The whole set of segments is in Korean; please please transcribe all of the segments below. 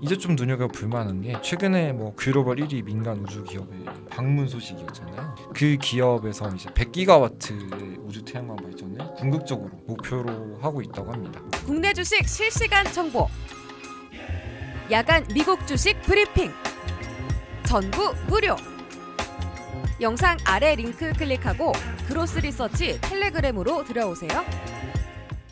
이제 좀 눈여겨볼 만한 게 최근에 뭐 글로벌 1위 민간 우주 기업의 방문 소식이었잖아요. 그 기업에서 이제 100기가와트의 우주 태양광 발전을 궁극적으로 목표로 하고 있다고 합니다. 국내 주식 실시간 정보, 야간 미국 주식 브리핑, 전부 무료. 영상 아래 링크 클릭하고 그로스 리서치 텔레그램으로 들어오세요.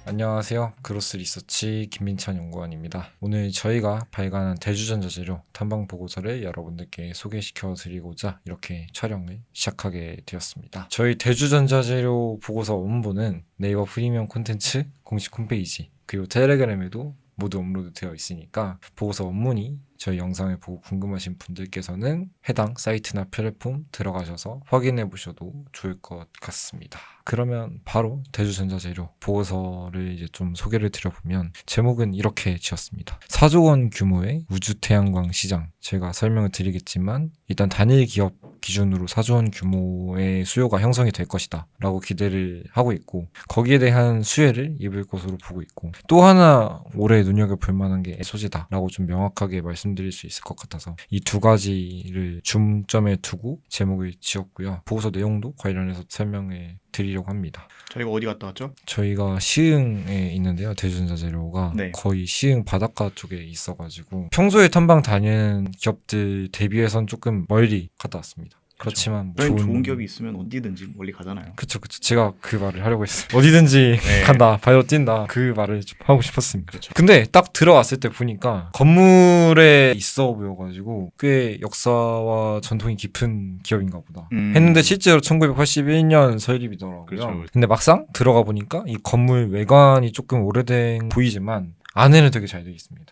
안녕하세요. 그로스 리서치 김민찬 연구원입니다. 오늘 저희가 발간한 대주전자재료 탐방 보고서를 여러분들께 소개시켜 드리고자 이렇게 촬영을 시작하게 되었습니다. 저희 대주전자재료 보고서 원본은 네이버 프리미엄 콘텐츠 공식 홈페이지 그리고 텔레그램에도 모두 업로드 되어 있으니까 보고서 원문이 저희 영상을 보고 궁금하신 분들께서는 해당 사이트나 플랫폼 들어가셔서 확인해 보셔도 좋을 것 같습니다. 그러면 바로 대주전자재료 보고서를 이제 좀 소개를 드려보면 제목은 이렇게 지었습니다. 4조 원 규모의 우주태양광 시장. 제가 설명을 드리겠지만 일단 단일 기업 기준으로 4조 원 규모의 수요가 형성이 될 것이다 라고 기대를 하고 있고 거기에 대한 수혜를 입을 것으로 보고 있고 또 하나 올해 눈여겨볼 만한 게 소재다 라고 좀 명확하게 말씀드릴 수 있을 것 같아서 이 두 가지를 중점에 두고 제목을 지었고요. 보고서 내용도 관련해서 설명을 드리려고 합니다. 저희가 어디 갔다 왔죠? 저희가 시흥에 있는데요. 대주전자재료가 네. 거의 시흥 바닷가 쪽에 있어가지고 평소에 탐방 다니는 기업들 대비해선 조금 멀리 갔다 왔습니다. 그렇지만 좋은 기업이 있으면 어디든지 멀리 가잖아요. 그쵸. 제가 그 말을 하려고 했어요. 어디든지 네. 간다, 발로 뛴다. 그 말을 좀 하고 싶었습니다. 그렇죠. 근데 딱 들어왔을 때 보니까 건물에 있어 보여가지고 꽤 역사와 전통이 깊은 기업인가 보다 했는데 실제로 1981년 설립이더라고요. 그렇죠. 근데 막상 들어가 보니까 이 건물 외관이 조금 오래된 보이지만 안에는 되게 잘 되어 있습니다.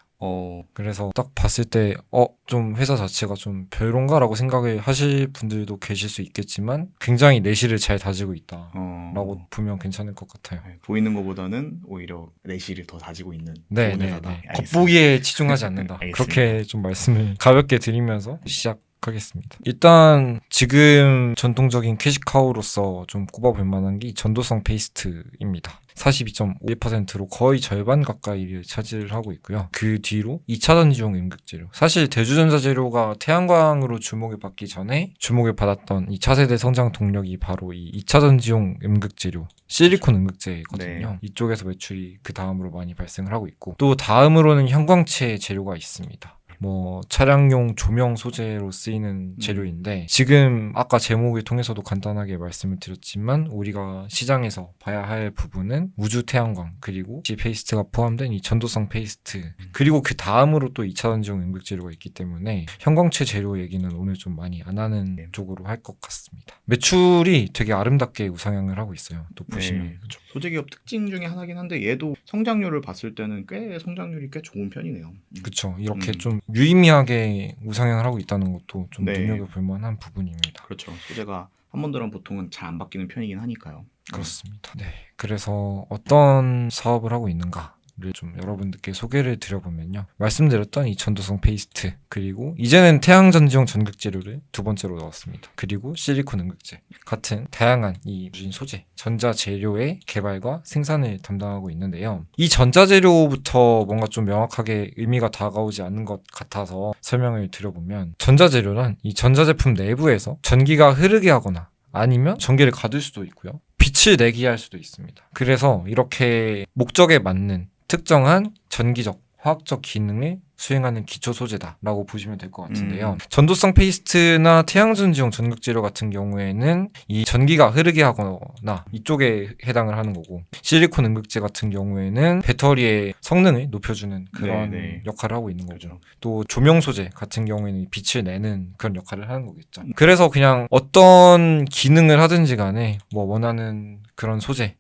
그래서 딱 봤을 때 좀 회사 자체가 좀 별론가라고 생각을 하실 분들도 계실 수 있겠지만 굉장히 내실을 잘 다지고 있다 라고 보면 괜찮을 것 같아요. 네, 보이는 것보다는 오히려 내실을 더 다지고 있는 네. 좋은 회사다. 알겠습니다. 겉보기에 치중하지 않는다. 알겠습니다. 그렇게 좀 말씀을 가볍게 드리면서 시작하겠습니다. 일단 지금 전통적인 캐시카우로서 좀 꼽아볼 만한 게 전도성 페이스트입니다. 42.51%로 거의 절반 가까이를 차지를 하고 있고요. 그 뒤로 2차 전지용 음극재료. 사실 대주전자재료가 태양광으로 주목을 받기 전에 주목을 받았던 이 차세대 성장 동력이 바로 이 2차 전지용 음극재료 실리콘 음극재거든요. 네. 이쪽에서 매출이 그 다음으로 많이 발생을 하고 있고 또 다음으로는 형광체 재료가 있습니다. 뭐 차량용 조명 소재로 쓰이는 재료인데 지금 아까 제목을 통해서도 간단하게 말씀을 드렸지만 우리가 시장에서 봐야 할 부분은 우주 태양광 그리고 이 페이스트가 포함된 이 전도성 페이스트 그리고 그 다음으로 또 2차 전지용 음극 재료가 있기 때문에 형광체 재료 얘기는 오늘 좀 많이 안 하는 쪽으로 할 것 같습니다. 매출이 되게 아름답게 우상향을 하고 있어요. 또 보시면 네, 그렇죠. 소재기업 특징 중에 하나긴 한데 얘도 성장률을 봤을 때는 성장률이 꽤 좋은 편이네요. 그렇죠. 이렇게 좀 유의미하게 우상향을 하고 있다는 것도 좀 네. 눈여겨볼 만한 부분입니다. 그렇죠. 소재가 한 번 들어면 보통은 잘 안 바뀌는 편이긴 하니까요. 그렇습니다. 네. 그래서 어떤 사업을 하고 있는가를 좀 여러분들께 소개를 드려보면요. 말씀드렸던 이 전도성 페이스트 그리고 이제는 태양전지용 전극재료를 두 번째로 넣었습니다. 그리고 실리콘 음극재 같은 다양한 이 무진 소재, 전자재료의 개발과 생산을 담당하고 있는데요. 이 전자재료부터 뭔가 좀 명확하게 의미가 다가오지 않는 것 같아서 설명을 드려보면 전자재료란 이 전자제품 내부에서 전기가 흐르게 하거나 아니면 전기를 가둘 수도 있고요. 빛을 내게 할 수도 있습니다. 그래서 이렇게 목적에 맞는 특정한 전기적, 화학적 기능을 수행하는 기초 소재다라고 보시면 될 것 같은데요. 전도성 페이스트나 태양전지용 전극재료 같은 경우에는 이 전기가 흐르게 하거나 이쪽에 해당을 하는 거고 실리콘 음극재 같은 경우에는 배터리의 성능을 높여주는 그런 역할을 하고 있는 거죠. 또 조명 소재 같은 경우에는 빛을 내는 그런 역할을 하는 거겠죠. 그래서 그냥 어떤 기능을 하든지 간에 뭐 원하는 그런 소재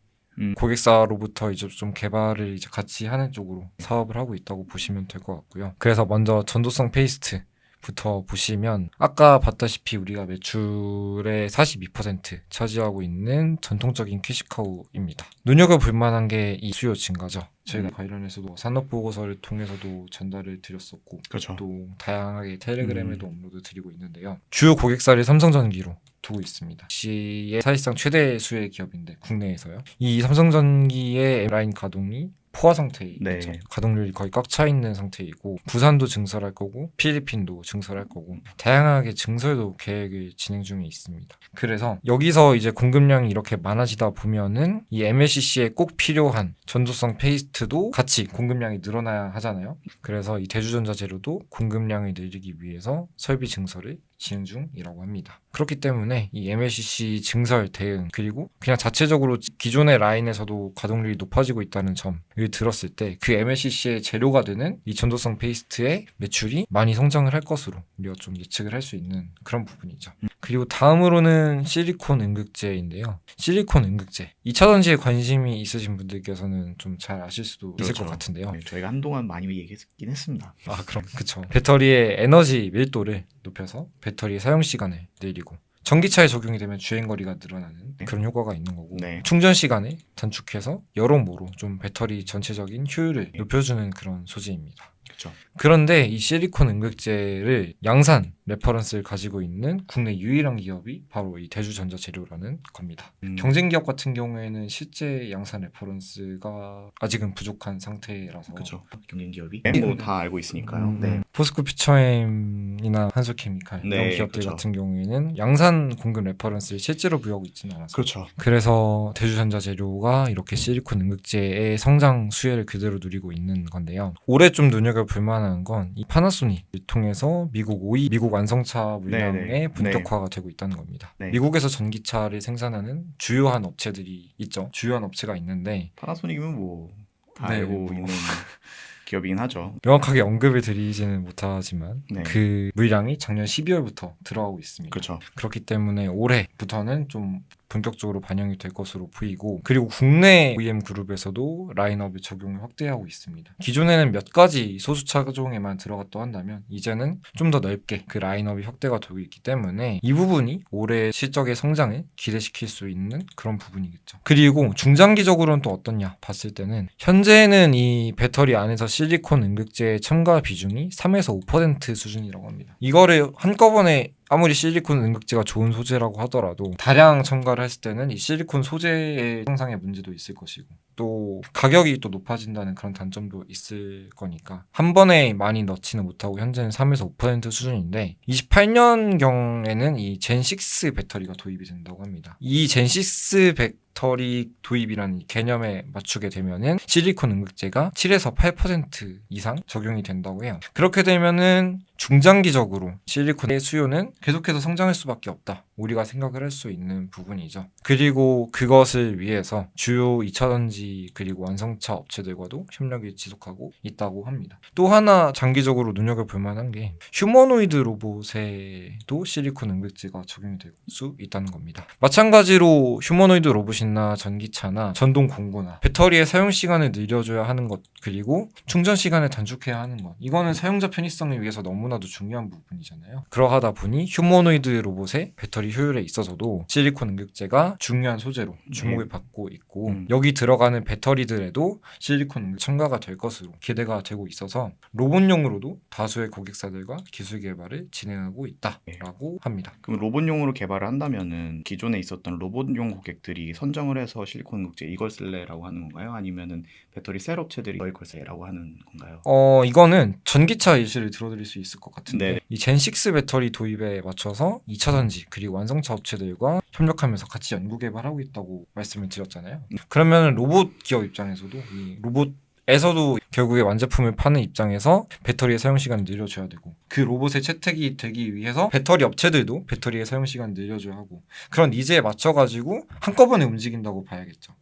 고객사로부터 이제 좀 개발을 이제 같이 하는 쪽으로 사업을 하고 있다고 보시면 될 것 같고요. 그래서 먼저 전도성 페이스트부터 보시면 아까 봤다시피 우리가 매출의 42% 차지하고 있는 전통적인 캐시카우입니다. 눈여겨볼 만한 게 이 수요 증가죠. 저희가 관련해서도 산업보고서를 통해서도 전달을 드렸었고 그렇죠. 또 다양하게 텔레그램에도 업로드 드리고 있는데요. 주요 고객사를 삼성전기로 두고 있습니다. 시의 사실상 최대 수혜 기업인데 국내에서요. 이 삼성전기의 라인 가동이 포화 상태이죠. 네. 가동률이 거의 꽉 차 있는 상태이고 부산도 증설할 거고 필리핀도 증설할 거고 다양하게 증설도 계획을 진행 중에 있습니다. 그래서 여기서 이제 공급량이 이렇게 많아지다 보면은 이 MLCC에 꼭 필요한 전도성 페이스트도 같이 공급량이 늘어나야 하잖아요. 그래서 이 대주전자 재료도 공급량을 늘리기 위해서 설비 증설을 진행 중이라고 합니다. 그렇기 때문에 이 MLCC 증설 대응 그리고 그냥 자체적으로 기존의 라인에서도 가동률이 높아지고 있다는 점을 들었을 때 그 MLCC의 재료가 되는 이 전도성 페이스트의 매출이 많이 성장을 할 것으로 우리가 좀 예측을 할 수 있는 그런 부분이죠. 그리고 다음으로는 실리콘 음극재인데요. 실리콘 음극재 2차 전지에 관심이 있으신 분들께서는 좀 잘 아실 수도 있을 것 같은데요. 네, 저희가 한동안 많이 얘기했긴 했습니다. 아 그럼 그쵸. 배터리의 에너지 밀도를 높여서 배터리의 사용 시간을 늘리고 전기차에 적용이 되면 주행거리가 늘어나는 네. 그런 효과가 있는 거고 네. 충전 시간을 단축해서 여러모로 좀 배터리 전체적인 효율을 높여주는 그런 소재입니다. 그렇죠. 그런데 이 실리콘 음극재를 양산 레퍼런스를 가지고 있는 국내 유일한 기업이 바로 이 대주전자재료라는 겁니다. 경쟁 기업 같은 경우에는 실제 양산 레퍼런스가 아직은 부족한 상태라서 그렇죠. 경쟁 기업이 뭐 다 알고 있으니까요. 네. 포스코 퓨처엠이나 한솔케미칼 이런 네, 기업들 그렇죠. 같은 경우에는 양산 공급 레퍼런스를 실제로 부여하고 있지는 않아서 그렇죠. 그래서 대주전자재료가 이렇게 실리콘 음극재의 성장 수혜를 그대로 누리고 있는 건데요. 올해 좀 눈여겨볼 만한 건 이 파나소닉을 통해서 미국 5위 미국 완성차 물량의 네네. 본격화가 되고 있다는 겁니다. 네. 미국에서 전기차를 생산하는 주요한 업체들이 있죠. 주요한 업체가 있는데 파나소닉이면 뭐 다 네, 알고 뭐. 있는 기업이긴 하죠. 명확하게 언급을 드리지는 못하지만 네. 그 물량이 작년 12월부터 들어가고 있습니다. 그렇죠. 그렇기 때문에 올해부터는 좀 본격적으로 반영이 될 것으로 보이고 그리고 국내 OEM 그룹에서도 라인업의 적용을 확대하고 있습니다. 기존에는 몇 가지 소수 차종에만 들어갔다 한다면 이제는 좀 더 넓게 그 라인업이 확대가 되고 있기 때문에 이 부분이 올해 실적의 성장을 기대시킬 수 있는 그런 부분이겠죠. 그리고 중장기적으로는 또 어떠냐 봤을 때는 현재는 이 배터리 안에서 실리콘 음극재의 첨가 비중이 3에서 5% 수준이라고 합니다. 이거를 한꺼번에 아무리 실리콘 음극재가 좋은 소재라고 하더라도 다량 첨가를 했을 때는 이 실리콘 소재의 상상의 문제도 있을 것이고 또 가격이 또 높아진다는 그런 단점도 있을 거니까 한 번에 많이 넣지는 못하고 현재는 3에서 5% 수준인데 28년경에는 이 젠6 배터리가 도입이 된다고 합니다. 이 젠6 배터리 도입이라는 개념에 맞추게 되면은 실리콘 음극재가 7에서 8% 이상 적용이 된다고 해요. 그렇게 되면은 중장기적으로 실리콘의 수요는 계속해서 성장할 수밖에 없다. 우리가 생각을 할 수 있는 부분이죠. 그리고 그것을 위해서 주요 2차전지 그리고 완성차 업체들과도 협력을 지속하고 있다고 합니다. 또 하나 장기적으로 눈여겨볼 만한 게 휴머노이드 로봇에도 실리콘 음극재가 적용이 될 수 있다는 겁니다. 마찬가지로 휴머노이드 로봇이나 전기차나 전동 공구나 배터리의 사용 시간을 늘려줘야 하는 것 그리고 충전 시간을 단축해야 하는 것 이거는 사용자 편의성을 위해서 너무나도 중요한 부분이잖아요. 그러하다 보니 휴머노이드 로봇의 배터리 효율에 있어서도 실리콘 음극재가 중요한 소재로 주목을 받고 있고 여기 들어가는 배터리들에도 실리콘 음극 첨가가 될 것으로 기대가 되고 있어서 로봇용으로도 다수의 고객사들과 기술 개발을 진행하고 있다라고 합니다. 그럼 로봇용으로 개발을 한다면은 기존에 있었던 로봇용 고객들이 선정을 해서 실리콘 음극재 이걸 쓸래라고 하는 건가요? 아니면은 배터리 셀 업체들이 이걸 쓸래라고 하는 건가요? 이거는 전기차 예시를 들어드릴 수 있을 것 같은데 네. 이 젠6 배터리 도입에 맞춰서 2차전지 그리고 완성차 업체들과 협력하면서 같이 연구 개발하고 있다고 말씀을 드렸잖아요. 그러면 로봇 기업 입장에서도 이 로봇에서도 결국에 완제품을 파는 입장에서 배터리의 사용 시간을 늘려줘야 되고 그 로봇의 채택이 되기 위해서 배터리 업체들도 배터리의 사용 시간을 늘려줘야 하고 그런 니즈에 맞춰가지고 한꺼번에 움직인다고 봐야겠죠.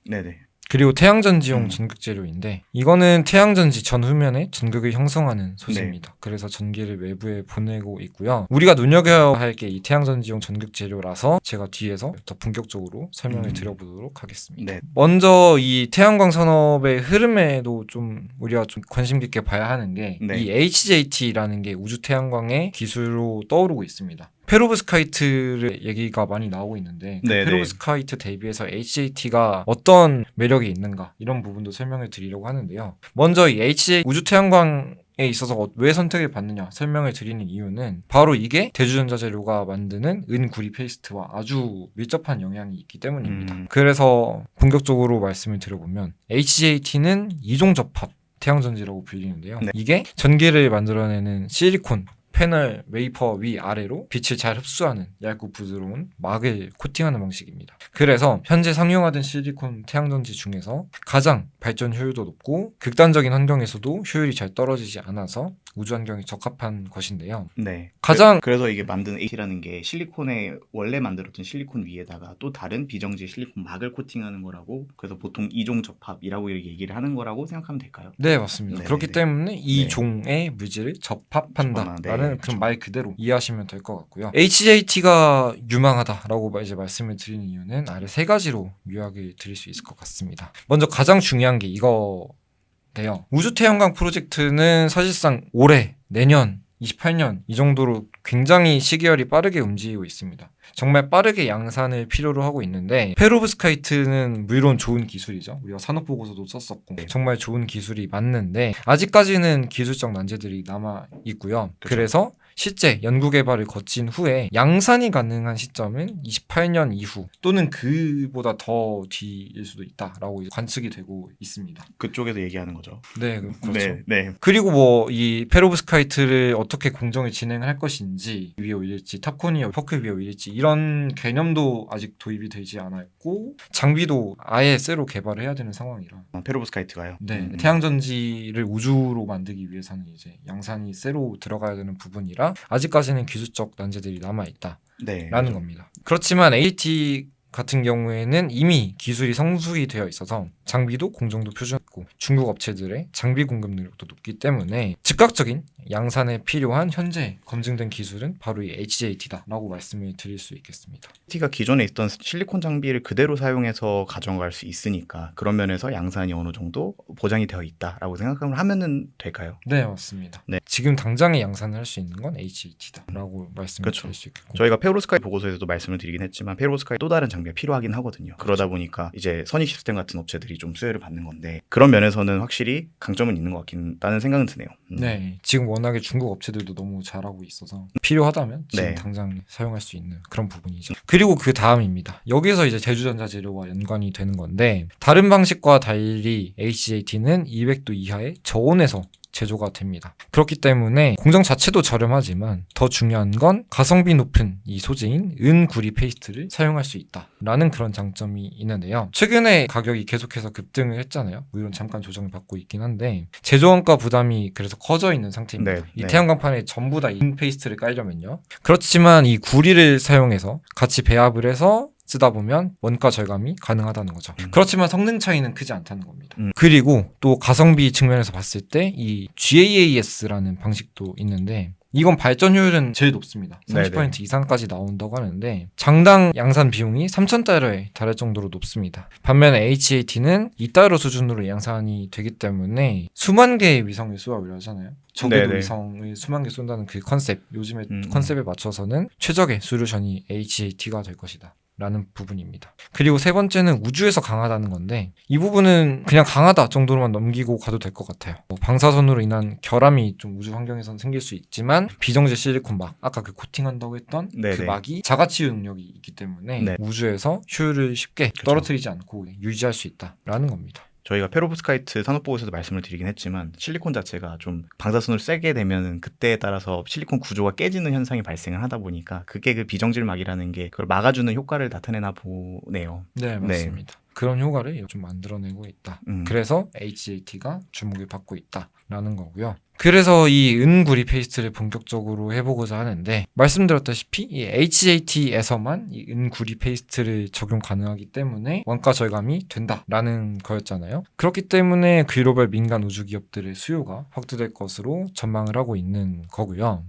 네네. 그리고 태양전지용 전극재료인데 이거는 태양전지 전후면에 전극을 형성하는 소재입니다. 그래서 전기를 외부에 보내고 있고요. 우리가 눈여겨야 할 게 이 태양전지용 전극재료라서 제가 뒤에서 더 본격적으로 설명을 드려보도록 하겠습니다. 네. 먼저 이 태양광 산업의 흐름에도 좀 우리가 좀 관심 깊게 봐야 하는 게 이 HJT라는 게 우주 태양광의 기술로 떠오르고 있습니다. 페로브스카이트의 얘기가 많이 나오고 있는데 그 페로브스카이트 대비해서 HJT가 어떤 매력이 있는가 이런 부분도 설명을 드리려고 하는데요. 먼저 이 우주 태양광 있어서 왜 선택을 받느냐 설명을 드리는 이유는 바로 이게 대주전자재료가 만드는 은구리 페이스트와 아주 밀접한 영향이 있기 때문입니다. 그래서 본격적으로 말씀을 드려보면 HJT는 이종접합 태양전지라고 불리는데요. 네. 이게 전기를 만들어내는 실리콘 패널 웨이퍼 위아래로 빛을 잘 흡수하는 얇고 부드러운 막을 코팅하는 방식입니다. 그래서 현재 상용화된 실리콘 태양전지 중에서 가장 발전 효율도 높고 극단적인 환경에서도 효율이 잘 떨어지지 않아서 우주 환경에 적합한 것인데요. 네. 가장- 그래서 이게 만든 AT라는 게 실리콘에 원래 만들었던 실리콘 위에다가 또 다른 비정지 실리콘 막을 코팅하는 거라고, 그래서 보통 이종 접합이라고 이렇게 얘기를 하는 거라고 생각하면 될까요? 네, 맞습니다. 네, 그렇기 네. 때문에 이 네. 종의 물질을 접합한다라는 네, 그런 그렇죠. 말 그대로 이해하시면 될 것 같고요. HJT가 유망하다라고 이제 말씀을 드리는 이유는 아래 세 가지로 요약을 드릴 수 있을 것 같습니다. 먼저 가장 중요한 게 이거인데요. 우주 태양광 프로젝트는 사실상 올해, 내년, 28년 이 정도로 굉장히 시계열이 빠르게 움직이고 있습니다. 정말 빠르게 양산을 필요로 하고 있는데 페로브스카이트는 물론 좋은 기술이죠. 우리가 산업보고서도 썼었고 네. 정말 좋은 기술이 맞는데 아직까지는 기술적 난제들이 남아 있고요. 그렇죠. 그래서 실제 연구개발을 거친 후에 양산이 가능한 시점은 28년 이후 또는 그보다 더 뒤일 수도 있다라고 관측이 되고 있습니다. 그쪽에서 얘기하는 거죠. 네, 그렇죠. 네, 네. 그리고 뭐 이 페로브스카이트를 어떻게 공정을 진행할 것인지 위에 올릴지 탑코니어 퍼크 위에 올릴지 이런 개념도 아직 도입이 되지 않았고 장비도 아예 새로 개발을 해야 되는 상황이라 페로브스카이트가요. 네, 태양전지를 우주로 만들기 위해서는 이제 양산이 새로 들어가야 되는 부분이라 아직까지는 기술적 난제들이 남아있다라는 네, 겁니다. 그렇지만 AT 같은 경우에는 이미 기술이 성숙이 되어 있어서 장비도 공정도 표준화했고 중국 업체들의 장비 공급 능력도 높기 때문에 즉각적인 양산에 필요한 현재 검증된 기술은 바로 이 HJT다라고 말씀을 드릴 수 있겠습니다. AT가 기존에 있던 실리콘 장비를 그대로 사용해서 가져갈 수 있으니까 그런 면에서 양산이 어느 정도 보장이 되어 있다라고 생각을 하면은 될까요? 네, 맞습니다. 네. 지금 당장에 양산을 할 수 있는 건 HJT다라고 말씀을 그렇죠. 드릴 수 있겠고 저희가 페로브스카이트 보고서에서도 말씀을 드리긴 했지만 페로브스카이트 또 다른 장비가 필요하긴 하거든요. 그러다 보니까 이제 선희 시스템 같은 업체들이 좀 수혜를 받는 건데 그런 면에서는 확실히 강점은 있는 것 같긴 다는 생각은 드네요. 네, 지금 워낙에 중국 업체들도 너무 잘하고 있어서 필요하다면 지금 네. 당장 사용할 수 있는 그런 부분이죠. 그리고 그 다음입니다. 여기서 이제 대주전자 재료와 연관이 되는 건데 다른 방식과 달리 HJT는 200도 이하의 저온에서 제조가 됩니다. 그렇기 때문에 공정 자체도 저렴하지만 더 중요한 건 가성비 높은 이 소재인 은구리 페이스트를 사용할 수 있다라는 그런 장점이 있는데요. 최근에 가격이 계속해서 급등을 했잖아요. 물론 잠깐 조정을 받고 있긴 한데 제조원가 부담이 그래서 커져 있는 상태입니다. 네, 이 네. 태양광판에 전부 다 인 페이스트를 깔려면요. 그렇지만 이 구리를 사용해서 같이 배합을 해서 쓰다 보면 원가 절감이 가능하다는 거죠. 그렇지만 성능 차이는 크지 않다는 겁니다. 그리고 또 가성비 측면에서 봤을 때 이 GAAS라는 방식도 있는데 이건 발전 효율은 제일 높습니다. 30% 네네. 이상까지 나온다고 하는데 장당 양산 비용이 3,000달러에 달할 정도로 높습니다. 반면에 HAT는 2달러 수준으로 양산이 되기 때문에 수만 개의 위성을 쏘아 하잖아요. 적어도 네네. 위성을 수만 개 쏜다는 그 컨셉, 요즘의 음. 컨셉에 맞춰서는 최적의 솔루션이 HAT가 될 것이다. 라는 부분입니다. 그리고 세 번째는 우주에서 강하다는 건데 이 부분은 그냥 강하다 정도로만 넘기고 가도 될 것 같아요. 방사선으로 인한 결함이 좀 우주 환경에서는 생길 수 있지만 비정제 실리콘 막 아까 그 코팅한다고 했던 네네. 그 막이 자가치유 능력이 있기 때문에 네. 우주에서 효율을 쉽게 그렇죠. 떨어뜨리지 않고 유지할 수 있다라는 겁니다. 저희가 페로브스카이트 산업보고에서도 말씀을 드리긴 했지만 실리콘 자체가 좀 방사선을 쐬게 되면은 그때에 따라서 실리콘 구조가 깨지는 현상이 발생을 하다 보니까 그게 그 비정질막이라는 게 그걸 막아주는 효과를 나타내나 보네요. 네, 맞습니다. 그런 효과를 좀 만들어내고 있다. 그래서 HJT가 주목을 받고 있다라는 거고요. 그래서 이 은구리 페이스트를 본격적으로 해보고자 하는데 말씀드렸다시피 이 HJT에서만 이 은구리 페이스트를 적용 가능하기 때문에 원가 절감이 된다라는 거였잖아요. 그렇기 때문에 글로벌 민간 우주 기업들의 수요가 확대될 것으로 전망을 하고 있는 거고요.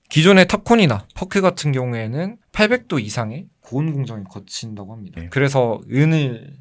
기존의 탑콘이나 퍼크 같은 경우에는 800도 이상의 고온 공정을 거친다고 합니다. 네. 그래서 은을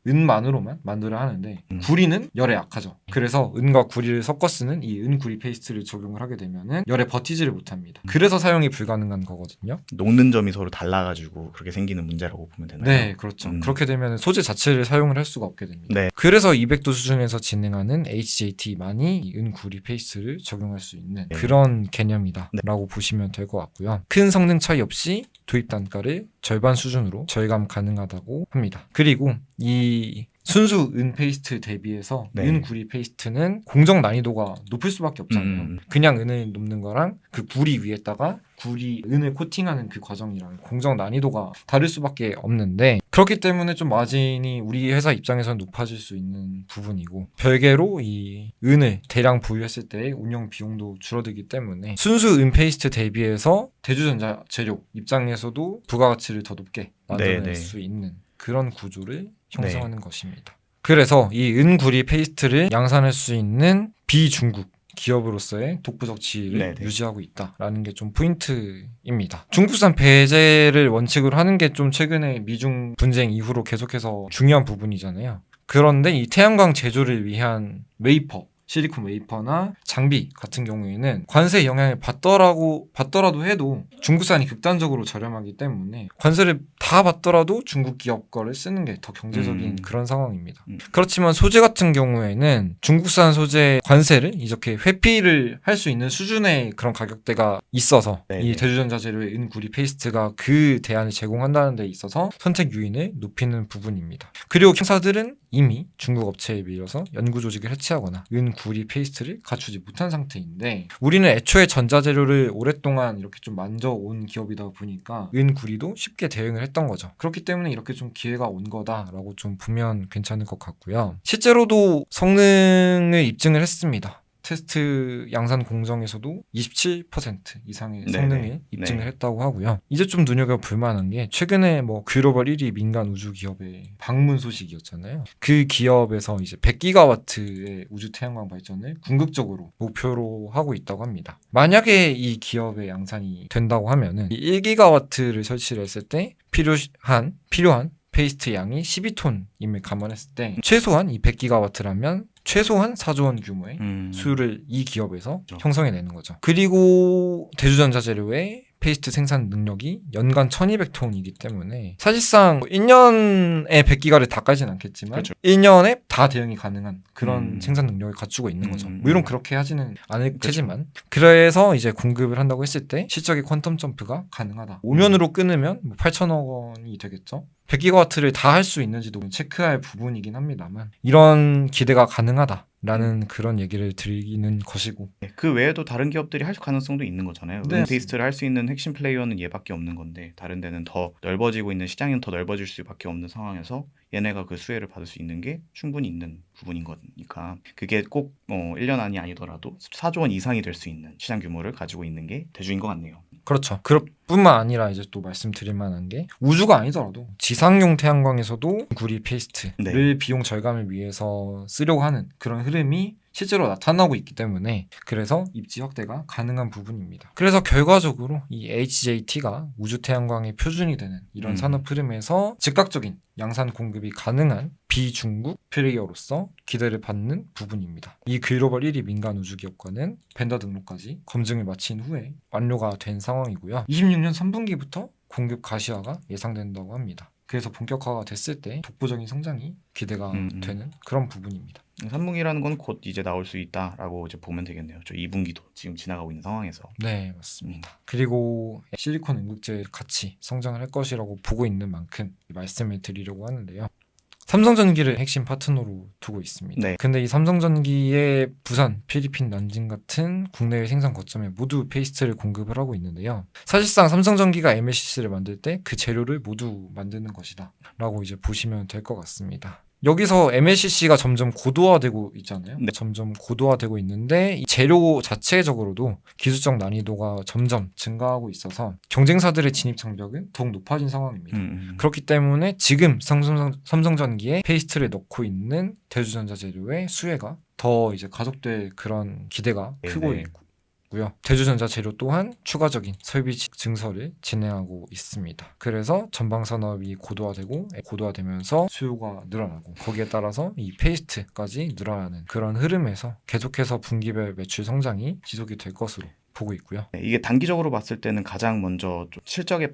은만으로만 만들어야 하는데 구리는 열에 약하죠. 그래서 은과 구리를 섞어 쓰는 이 은구리 페이스트를 적용을 하게 되면은 열에 버티지를 못합니다. 그래서 사용이 불가능한 거거든요. 녹는 점이 서로 달라가지고 그렇게 생기는 문제라고 보면 되나요? 네, 그렇죠. 그렇게 되면 소재 자체를 사용을 할 수가 없게 됩니다. 네. 그래서 200도 수준에서 진행하는 HJT만이 이 은구리 페이스트를 적용할 수 있는 네. 그런 개념이다라고 보시면 될 것 같고요. 큰 성능 차이 없이 도입 단가를 절반 수준으로 절감 가능하다고 합니다. 그리고 이 순수 은 페이스트 대비해서 네. 은 구리 페이스트는 공정 난이도가 높을 수밖에 없잖아요. 그냥 은을 놓는 거랑 그 구리 위에다가 은을 코팅하는 그 과정이랑 공정 난이도가 다를 수밖에 없는데, 그렇기 때문에 좀 마진이 우리 회사 입장에서는 높아질 수 있는 부분이고, 별개로 이 은을 대량 보유했을 때 운영 비용도 줄어들기 때문에 순수 은 페이스트 대비해서 대주전자 재료 입장에서도 부가가치를 더 높게 만들어낼 네. 수 있는 그런 구조를 형성하는 것입니다. 그래서 이 은구리 페이스트를 양산할 수 있는 비중국 기업으로서의 독보적 지위를 네네. 유지하고 있다라는 게 좀 포인트입니다. 중국산 배제를 원칙으로 하는 게 좀 최근에 미중 분쟁 이후로 계속해서 중요한 부분이잖아요. 그런데 이 태양광 제조를 위한 웨이퍼, 실리콘 웨이퍼나 장비 같은 경우에는 관세 영향을 받더라도 해도 중국산이 극단적으로 저렴하기 때문에 관세를 다 받더라도 중국 기업 거를 쓰는 게 더 경제적인 그런 상황입니다. 그렇지만 소재 같은 경우에는 중국산 소재 관세를 이렇게 회피를 할 수 있는 수준의 그런 가격대가 있어서 네네. 이 대주전자 재료의 은구리 페이스트가 그 대안을 제공한다는 데 있어서 선택 요인을 높이는 부분입니다. 그리고 회사들은 이미 중국 업체에 밀어서 연구 조직을 해체하거나 은구리 페이스트를 갖추지 못한 상태인데, 우리는 애초에 전자재료를 오랫동안 이렇게 좀 만져온 기업이다 보니까 은구리도 쉽게 대응을 했던 거죠. 그렇기 때문에 이렇게 좀 기회가 온 거다라고 좀 보면 괜찮을 것 같고요. 실제로도 성능을 입증을 했습니다. 테스트 양산 공정에서도 27% 이상의 네네. 성능을 입증을 네. 했다고 하고요. 이제 좀 눈여겨볼 만한 게 최근에 뭐 글로벌 1위 민간 우주 기업의 방문 소식이었잖아요. 그 기업에서 이제 100기가와트의 우주 태양광 발전을 궁극적으로 목표로 하고 있다고 합니다. 만약에 이 기업의 양산이 된다고 하면은 이 1기가와트를 설치를 했을 때 필요한 페이스트 양이 12톤임을 감안했을 때 최소한 이 100기가와트라면 최소한 4조 원 규모의 수요를 이 기업에서 그렇죠. 형성해내는 거죠. 그리고 대주전자 재료의 페이스트 생산 능력이 연간 1200톤이기 때문에 사실상 1년에 100기가를 다 깔진 않겠지만 그렇죠. 1년에 다 대응이 가능한 그런 생산 능력을 갖추고 있는 거죠. 물론 그렇게 하지는 않을 테지만, 그래서 이제 공급을 한다고 했을 때 실적의 퀀텀 점프가 가능하다. 5년으로 끊으면 뭐 8천억 원이 되겠죠. 100기가와트를 다 할 수 있는지도 체크할 부분이긴 합니다만, 이런 기대가 가능하다라는 그런 얘기를 드리는 것이고, 네, 그 외에도 다른 기업들이 할 가능성도 있는 거잖아요. 네. 페이스트를 할 수 있는 핵심 플레이어는 얘밖에 없는 건데, 다른 데는 더 넓어지고 있는 시장이 더 넓어질 수밖에 없는 상황에서 얘네가 그 수혜를 받을 수 있는 게 충분히 있는 부분인 거니까, 그게 꼭 1년 안이 아니더라도 4조 원 이상이 될 수 있는 시장 규모를 가지고 있는 게 대주인 것 같네요. 그렇죠. 그뿐만 아니라 이제 또 말씀드릴 만한 게, 우주가 아니더라도 지상용 태양광에서도 구리 페이스트를 네. 비용 절감을 위해서 쓰려고 하는 그런 흐름이 실제로 나타나고 있기 때문에, 그래서 입지 확대가 가능한 부분입니다. 그래서 결과적으로 이 HJT가 우주 태양광의 표준이 되는 이런 산업 흐름에서 즉각적인 양산 공급이 가능한 비중국 플레이어로서 기대를 받는 부분입니다. 이 글로벌 1위 민간 우주 기업과는 벤더 등록까지 검증을 마친 후에 완료가 된 상황이고요. 26년 3분기부터 공급 가시화가 예상된다고 합니다. 그래서 본격화가 됐을 때 독보적인 성장이 기대가 되는 그런 부분입니다. 3분기라는 건 곧 이제 나올 수 있다라고 이제 보면 되겠네요. 저 2분기도 지금 지나가고 있는 상황에서. 네, 맞습니다. 그리고 실리콘 응급제 같이 성장을 할 것이라고 보고 있는 만큼 말씀을 드리려고 하는데요. 삼성전기를 핵심 파트너로 두고 있습니다. 네. 근데 이 삼성전기의 부산, 필리핀, 난징 같은 국내외 생산 거점에 모두 페이스트를 공급을 하고 있는데요. 사실상 삼성전기가 MLCC를 만들 때 그 재료를 모두 만드는 것이다 라고 이제 보시면 될 것 같습니다. 여기서 MLCC가 점점 고도화되고 있잖아요. 네. 점점 고도화되고 있는데 이 재료 자체적으로도 기술적 난이도가 점점 증가하고 있어서 경쟁사들의 진입 장벽은 더욱 높아진 상황입니다. 그렇기 때문에 지금 삼성전기에 페이스트를 넣고 있는 대주전자 재료의 수혜가 더 이제 가속될 그런 기대가 크고 네. 있고요. 대주전자 재료 또한 추가적인 설비 증설을 진행하고 있습니다. 그래서 전방 산업이 고도화되면서 수요가 늘어나고 거기에 따라서 이 페이스트까지 늘어나는 그런 흐름에서 계속해서 분기별 매출 성장이 지속이 될 것으로 보고 있고요. 네, 이게 단기적으로 봤을 때는 가장 먼저 좀 실적을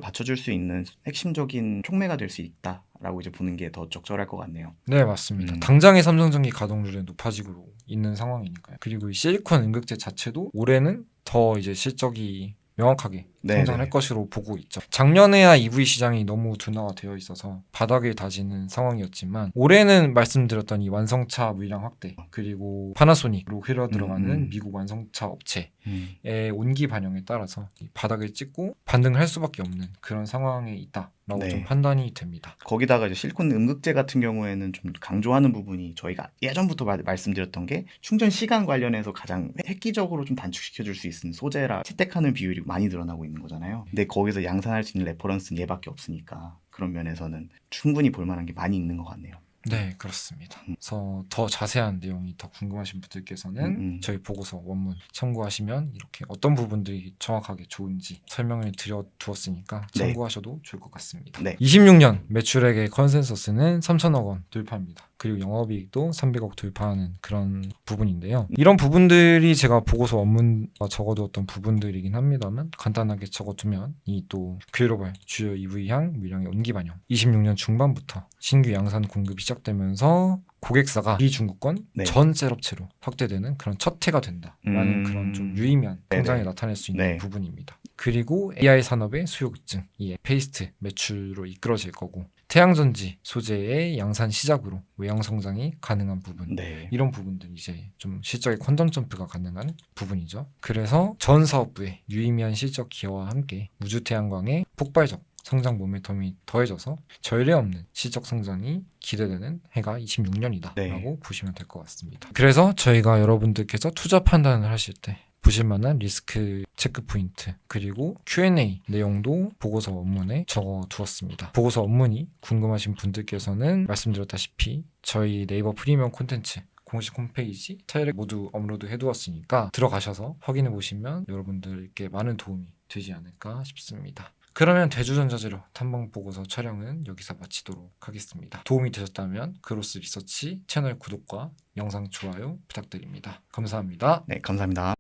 받쳐줄 수 있는 핵심적인 촉매가 될 수 있다라고 이제 보는 게 더 적절할 것 같네요. 네, 맞습니다. 음. 당장의 삼성전기 가동률은 높아지고 있는 상황이니까요. 그리고 이 실리콘 음극재 자체도 올해는 더 이제 실적이 명확하게 네, 성장할 네. 것으로 보고 있죠. 작년에야 EV 시장이 너무 둔화가 되어 있어서 바닥을 다지는 상황이었지만 올해는 말씀드렸던 이 완성차 물량 확대 그리고 파나소닉으로 흘러 들어가는 미국 완성차 업체의 온기 반영에 따라서 이 바닥을 찍고 반등을 할 수밖에 없는 그런 상황에 있다라고 네. 좀 판단이 됩니다. 거기다가 이제 실리콘 음극재 같은 경우에는 좀 강조하는 부분이 저희가 예전부터 말씀드렸던 게 충전 시간 관련해서 가장 획기적으로 좀 단축시켜 줄 수 있는 소재라 채택하는 비율이 많이 늘어나고 있는 거잖아요. 근데 거기서 양산할 수 있는 레퍼런스는 얘밖에 없으니까 그런 면에서는 충분히 볼 만한 게 많이 있는 것 같네요. 네, 그렇습니다. 그래서 더 자세한 내용이 더 궁금하신 분들께서는 저희 보고서 원문 참고하시면 이렇게 어떤 부분들이 정확하게 좋은지 설명을 드려두었으니까 네. 참고하셔도 좋을 것 같습니다. 네. 26년 매출액의 컨센서스는 3천억 원 돌파입니다. 그리고 영업이익도 300억 돌파하는 그런 부분인데요. 이런 부분들이 제가 보고서 원문에 적어두었던 부분들이긴 합니다만 간단하게 적어두면 이 또 글로벌 주요 EV향 물량의 온기 반영 26년 중반부터 신규 양산 공급이 시작되면서 고객사가 비중국권 네. 전 셋업체로 확대되는 그런 첫 해가 된다라는 그런 좀 유의미한 성장을 나타낼 수 있는 네. 부분입니다. 그리고 AI 산업의 수요 급증, 이 페이스트 매출로 이끌어질 거고 태양전지 소재의 양산 시작으로 외형 성장이 가능한 부분 네. 이런 부분들이 이제 좀 실적의 퀀텀 점프가 가능한 부분이죠. 그래서 전 사업부의 유의미한 실적 기여와 함께 우주태양광의 폭발적 성장 모멘텀이 더해져서 전례 없는 실적 성장이 기대되는 해가 26년이다 네. 라고 보시면 될 것 같습니다. 그래서 저희가 여러분들께서 투자 판단을 하실 때 보실 만한 리스크 체크 포인트 그리고 Q&A 내용도 보고서 원문에 적어 두었습니다. 보고서 원문이 궁금하신 분들께서는 말씀드렸다시피 저희 네이버 프리미엄 콘텐츠 공식 홈페이지 타일에 모두 업로드 해두었으니까 들어가셔서 확인해 보시면 여러분들께 많은 도움이 되지 않을까 싶습니다. 그러면 대주전자재료 탐방 보고서 촬영은 여기서 마치도록 하겠습니다. 도움이 되셨다면 그로스 리서치 채널 구독과 영상 좋아요 부탁드립니다. 감사합니다. 네, 감사합니다.